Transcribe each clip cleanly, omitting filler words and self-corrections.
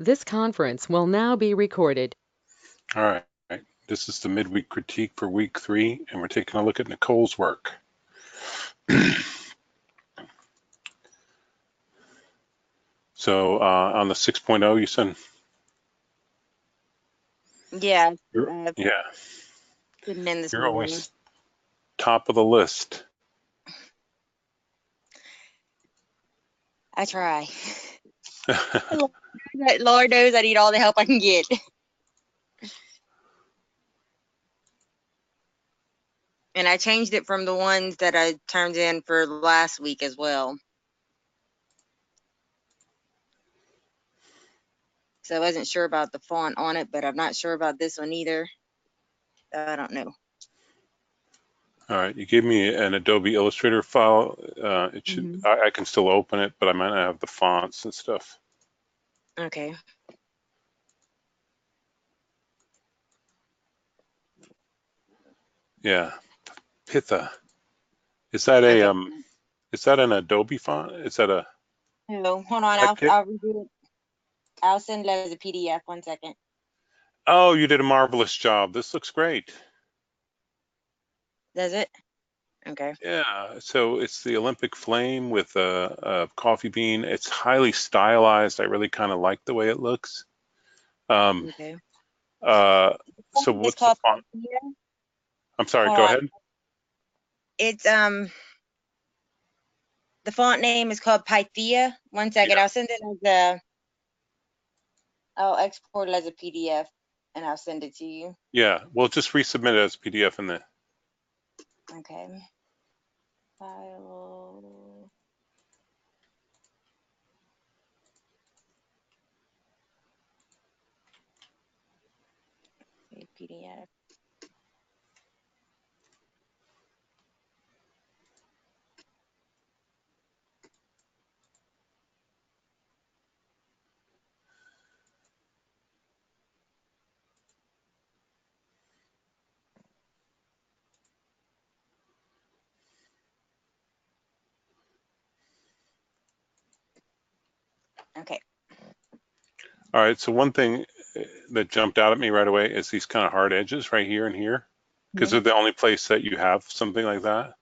This conference will now be recorded. All right. This is the midweek critique for week 3, and we're taking a look at Nicole's work. So on the 6.0, you said? Yeah, Yeah, putting in this you're morning. always top of the list. I try. Lord knows I need all the help I can get. And I changed it from the ones that I turned in for last week as well. So I wasn't sure about the font on it, but I'm not sure about this one either. I don't know. All right, you gave me an Adobe Illustrator file. It should. Mhm. I can still open it, but I might not have the fonts and stuff. Okay. Yeah, Pitha. Is that a Okay. Is that an Adobe font? Is that a No, hold on. typekit? I'll redo it. I'll send it as a PDF. 1 second. Oh, you did a marvelous job. This looks great. Does it? Okay. Yeah, so it's the Olympic flame with a coffee bean. It's highly stylized. I really kind of like the way it looks. Um, Okay. uh, so It's what's the called font? Pythia. I'm sorry, Hold go on. ahead. It's the font name is called Pythia. 1 second. Yeah, I'll send it as a. I'll export it as a PDF and I'll send it to you. yeah. Well, just resubmit it as PDF in the. Okay. File. PDF. Okay. All right. So one thing that jumped out at me right away is these kind of hard edges right here and here, because Mhm. they're the only place that you have something like that.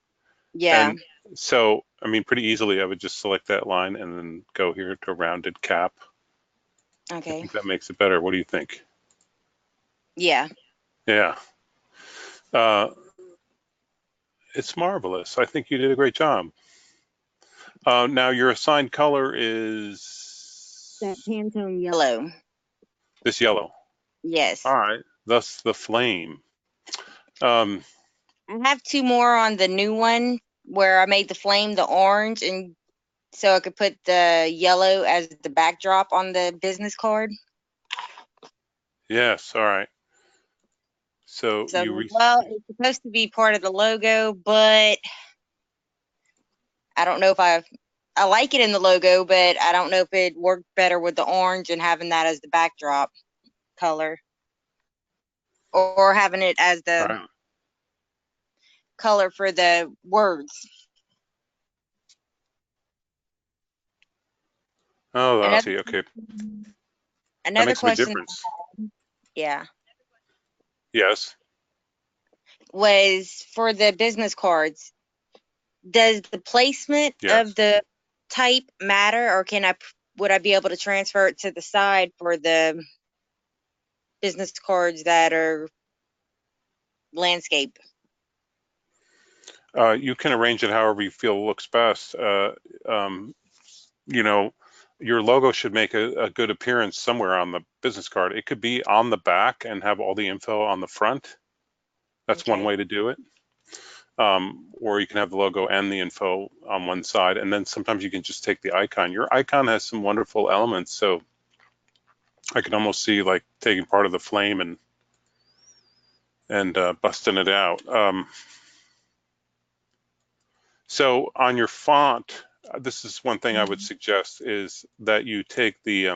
Yeah. And so, I mean, pretty easily, I would just select that line and then go here to rounded cap. I Okay. think that makes it better. What do you think? Yeah. Yeah. Uh, it's marvelous. I think you did a great job. Now your assigned color That is Pantone yellow. this yellow. Yes. All right. Thus the flame. Um, I have 2 more on the new one where I made the flame the orange, and so I could put the yellow as the backdrop on the business card. yes. All right. So So, well, it's supposed to be part of the logo, but I don't know if I like it in the logo, but I don't know if it worked better with the orange and having that as the backdrop color, or having it as all the right. color for the words. Oh, I Another see. Okay. That another makes a big question, difference. yeah, Yes. was for the business cards. Does the placement of Yes. the type matter, or would I be able to transfer it to the side for the business cards that are landscape? You can arrange it however you feel looks best. Um, you know, your logo should make a good appearance somewhere on the business card. It could be on the back and have all the info on the front. That's one Okay. way to do it. Or you can have the logo and the info on one side, and then sometimes you can just take the icon. Your icon has some wonderful elements, so I can almost see like taking part of the flame and busting it out. So on your font, this is one thing I would suggest is that you take the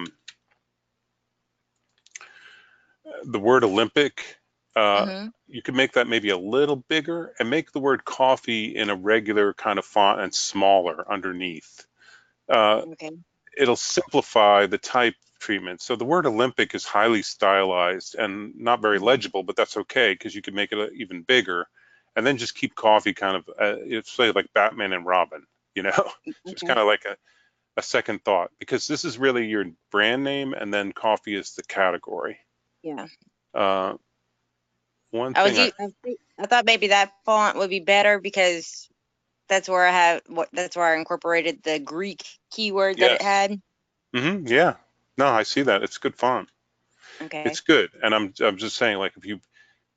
word Olympic. Mm-hmm. You can make that maybe a little bigger and make the word coffee in a regular kind of font and smaller underneath. Uh, Okay. it'll simplify the type treatment. So the word Olympic is highly stylized and not very legible, but that's okay because you can make it even bigger, and then just keep coffee kind of, it's like Batman and Robin, you know? So it's Okay. kind of like a second thought because this is really your brand name, and then coffee is the category. Yeah. Uh, one I was thing u- I thought maybe that font would be better because that's where I incorporated the Greek keyword that it yes. had. Yeah. No, I see that. It's good font. Okay. It's good. And I'm just saying, like,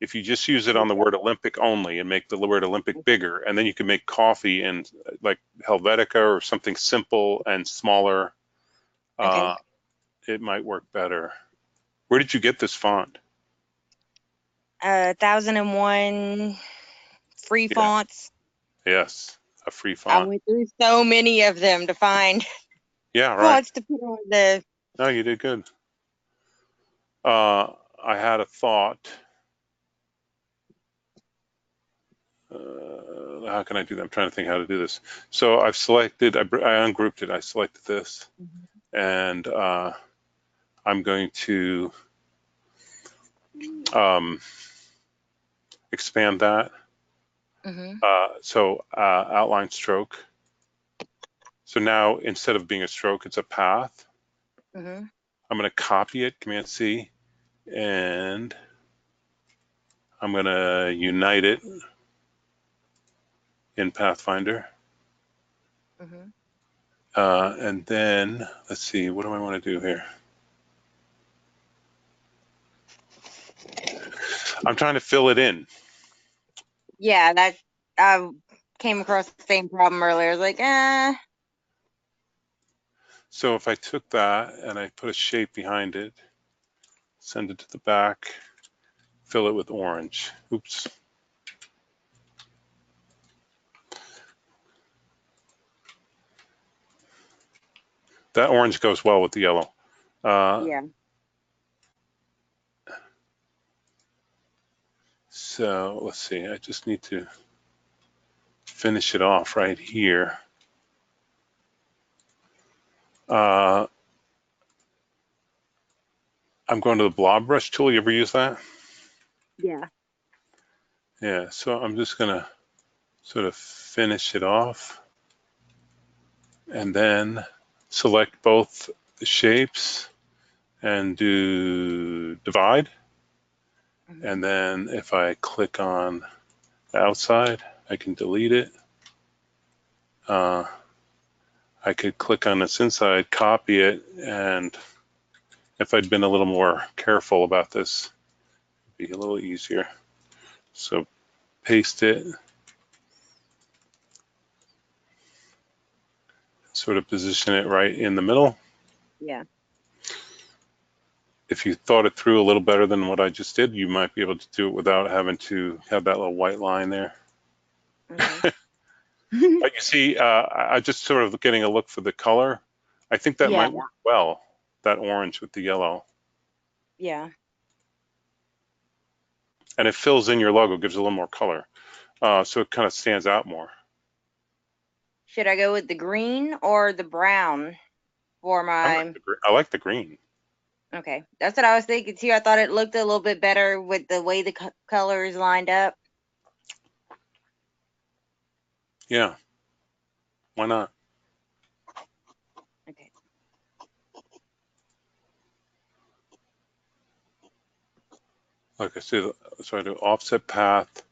if you just use it on the word Olympic only and make the word Olympic bigger, and then you can make coffee in like Helvetica or something simple and smaller, Okay. uh, it might work better. Where did you get this font? 1001 free Yeah. fonts. Yes. A free I font. went through so many of them to find Yeah, right. fonts to put on the. No, you did good. Uh, I had a thought. How can I do that? I'm trying to think how to do this. So I've selected, I ungrouped it. I selected this, and I'm going to um, expand that. Mm-hmm. Outline stroke. So now instead of being a stroke, it's a path. Mm-hmm. I'm going to copy it, Command C, and I'm going to unite it in Pathfinder. Mm-hmm. And then let's see, what do I want to do here? I'm trying to fill it in. Yeah, that I came across the same problem earlier. I was like, So if I took that and I put a shape behind it, send it to the back, fill it with orange. Oops. That orange goes well with the yellow. Uh, yeah. so let's see, I just need to finish it off right here. Uh, I'm going to the blob brush tool. You ever use that? Yeah. Yeah, so I'm just gonna sort of finish it off and then select both the shapes and do divide. Mm-hmm. And then if I click on the outside, I can delete it. Uh, I could click on this inside, copy it, and if I'd been a little more careful about this, it'd be a little easier. So paste it, sort of position it right in the middle. Yeah. If you thought it through a little better than what I just did, you might be able to do it without having to have that little white line there. Okay. But you see, I just sort of getting a look for the color. I think that yeah. might work well, that orange with the yellow. Yeah. And it fills in your logo, gives it a little more color. So it kind of stands out more. Should I go with the green or the brown for my? I like the green. Okay, that's what I was thinking too. I thought it looked a little bit better with the way the colors lined up. Yeah, why not? Okay. Like I said, so I do offset path,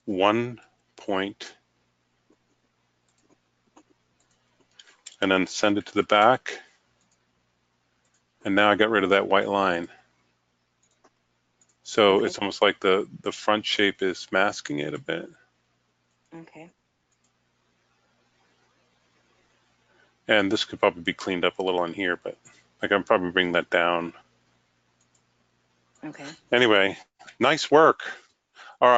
1 point, and then send it to the back. And now I got rid of that white line. So Okay. it's almost like the front shape is masking it a bit. Okay. And this could probably be cleaned up a little on here, but I can probably bring that down. Okay. Anyway, nice work. All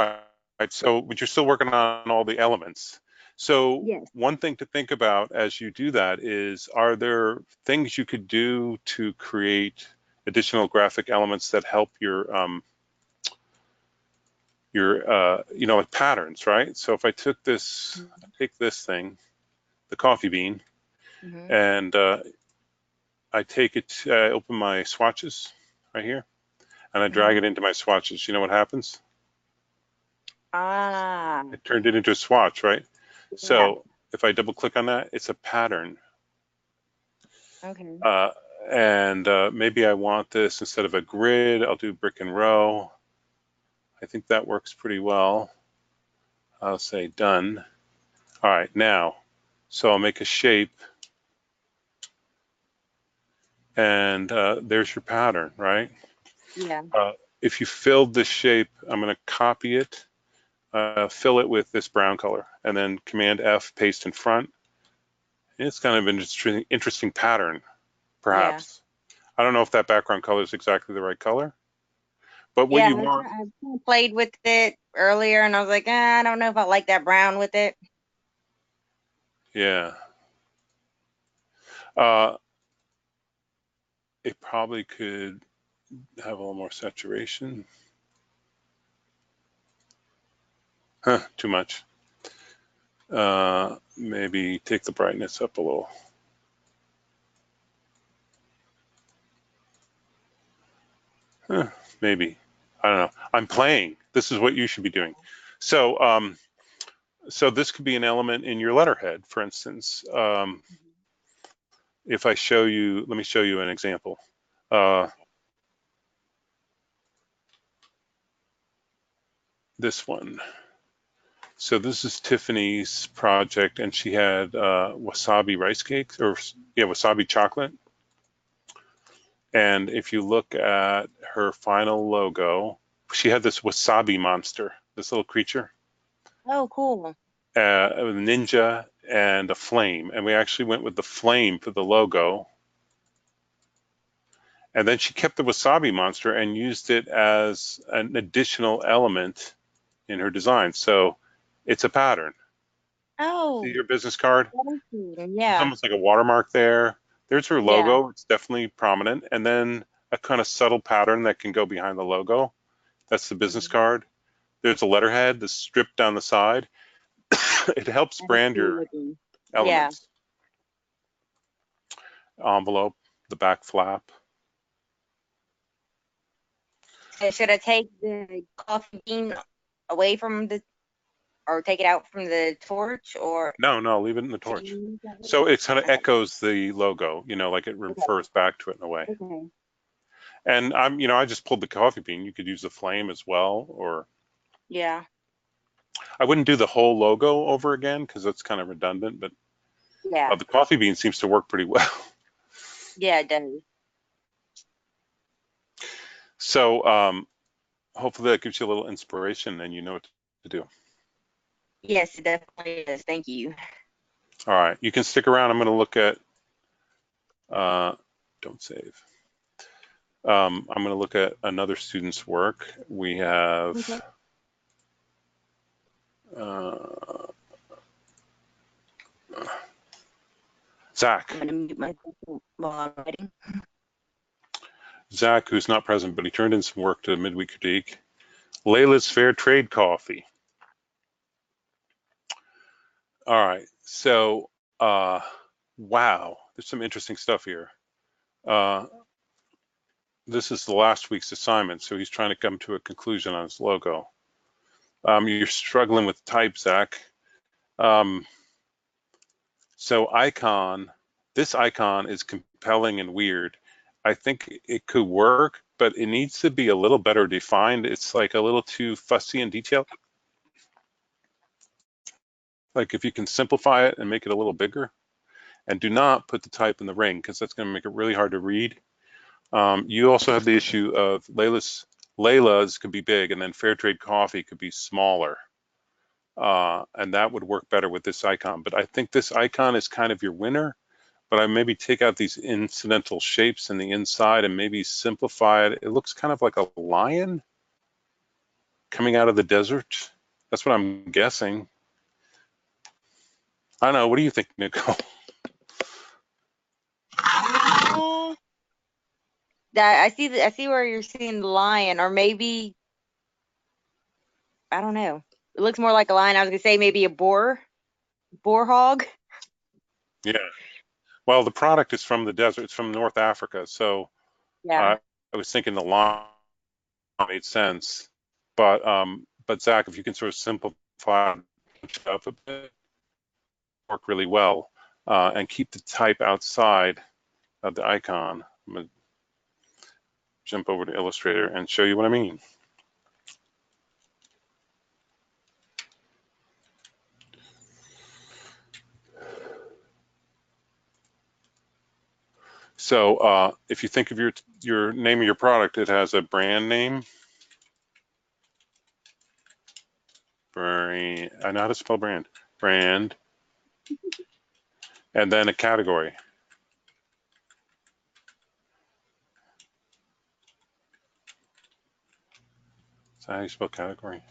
right, so but you're still working on all the elements. So Yes. one thing to think about as you do that is, are there things you could do to create additional graphic elements that help your like patterns, right? So if I took this, I take this thing, the coffee bean, Mm-hmm. and I take it, I open my swatches right here, and I drag it into my swatches. You know what happens? Ah, It turned it into a swatch, right? yeah. So if I double click on that, it's a pattern. Okay. Uh, and maybe I want this instead of a grid, I'll do brick and row. I think that works pretty well. I'll say done. All right, now, so I'll make a shape, and there's your pattern, right? Yeah. If you filled this shape, I'm going to copy it, fill it with this brown color, and then Command F, paste in front. It's kind of an interesting pattern, Yeah. perhaps. I don't know if that background color is exactly the right color, but what Yeah. you want, I kinda played with it earlier, and I was like, I don't know if I like that brown with it. yeah, uh, it probably could have a little more saturation. Huh, too much. Maybe take the brightness up a little. Huh, maybe. I don't know. I'm playing. This is what you should be doing. So, so this could be an element in your letterhead, for instance. If I show you, let me show you an example. This one. So this is Tiffany's project, and she had wasabi rice cakes, or yeah, wasabi chocolate. And if you look at her final logo, she had this wasabi monster, this little creature, Oh, cool. a ninja and a flame. And we actually went with the flame for the logo. And then she kept the wasabi monster and used it as an additional element in her design. So it's a pattern. See Oh, your business card? thank you. It's Yeah. almost like a watermark there. There's her Yeah. logo. It's definitely prominent. And then a kind of subtle pattern that can go behind the logo. That's the business Mhm. card. There's a letterhead that's stripped down the side. It helps That is brand cool your looking. Yeah. elements. Envelope, the back flap. So should I take the coffee bean away from the, or take it out from the torch, or No, no, leave it in the should torch. you use that with So it? it kind of Okay. echoes the logo, like it Okay. refers back to it in a way. Okay. And I just pulled the coffee bean. You could use the flame as well, or Yeah. I wouldn't do the whole logo over again because that's kind of redundant, but Yeah. the coffee bean seems to work pretty well. Yeah, it does. So hopefully that gives you a little inspiration and you know what to do. Yes, it definitely is. Thank you. All right, you can stick around. I'm going to look at, uh, don't save. I'm going to look at another student's work. We have Okay. uh, Zach. I'm gonna mute myself while I'm writing. Zach, who's not present, but he turned in some work to midweek critique. Layla's Fair Trade Coffee. All right, so wow, there's some interesting stuff here. Uh, this is the last week's assignment, so he's trying to come to a conclusion on his logo. You're struggling with type, Zach. Um, so this icon is compelling and weird. I think it could work, but it needs to be a little better defined. It's like a little too fussy and detailed. Like if you can simplify it and make it a little bigger, and do not put the type in the ring because that's going to make it really hard to read. You also have the issue of Layla's could be big, and then Fairtrade Coffee could be smaller. And that would work better with this icon. But I think this icon is kind of your winner. But I maybe take out these incidental shapes in the inside and maybe simplify it. It looks kind of like a lion coming out of the desert. That's what I'm guessing. I don't know. What do you think, Nicole? That I see where you're seeing the lion, or maybe I don't know. It looks more like a lion. I was gonna say maybe a boar hog. Yeah. Well, the product is from the desert. It's from North Africa. So Yeah. I was thinking the line made sense. But Zach, if you can sort of simplify it up a bit, work really well, and keep the type outside of the icon. I'm going to jump over to Illustrator and show you what I mean. So if you think of your name of your product, it has a brand name. Brand, I know how to spell brand. Brand, and then a category. Is that how you spell category?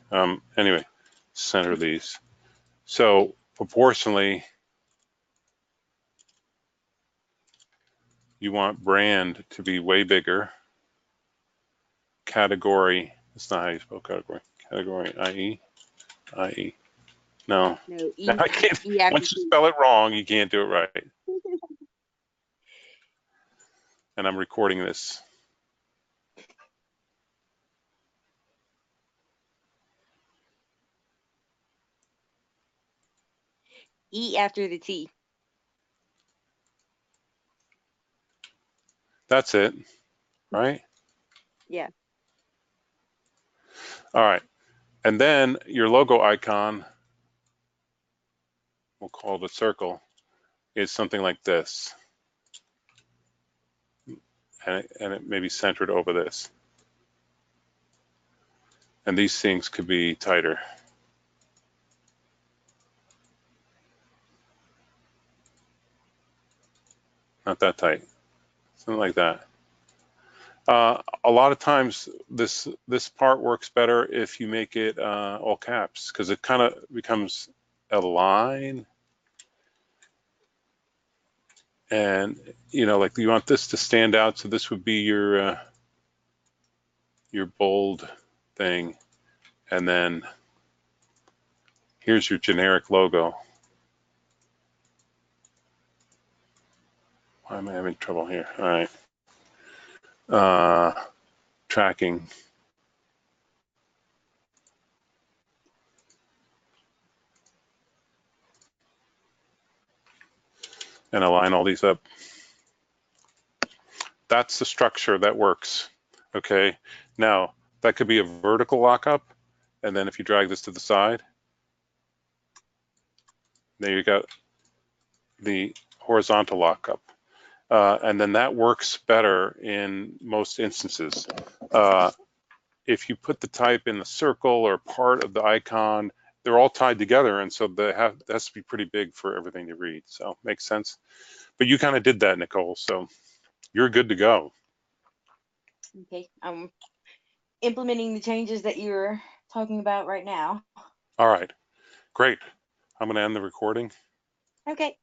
Anyway, center these. So proportionally, you want brand to be way bigger. Category, that's not how you spell category. Category, IE, IE. No, No, I can't. E after Once you T. spell it wrong, you can't do it right. And I'm recording this. E after the T. That's it, right? Yeah. All right. And then your logo icon, we'll call it a circle, is something like this. And it may be centered over this. And these things could be tighter. Not that tight. Something like that. A lot of times this part works better if you make it all caps, because it kind of becomes a line. And like you want this to stand out, so this would be your bold thing, and then here's your generic logo. Why am I having trouble here? All right. Tracking. And align all these up. That's the structure that works. Okay. Now, that could be a vertical lockup. And then if you drag this to the side, there you got the horizontal lockup. And then that works better in most instances. If you put the type in the circle or part of the icon, they're all tied together, and so that has to be pretty big for everything to read. So makes sense. But you kind of did that, Nicole, so you're good to go. Okay. I'm implementing the changes that you're talking about right now. All right, great. I'm going to end the recording. Okay.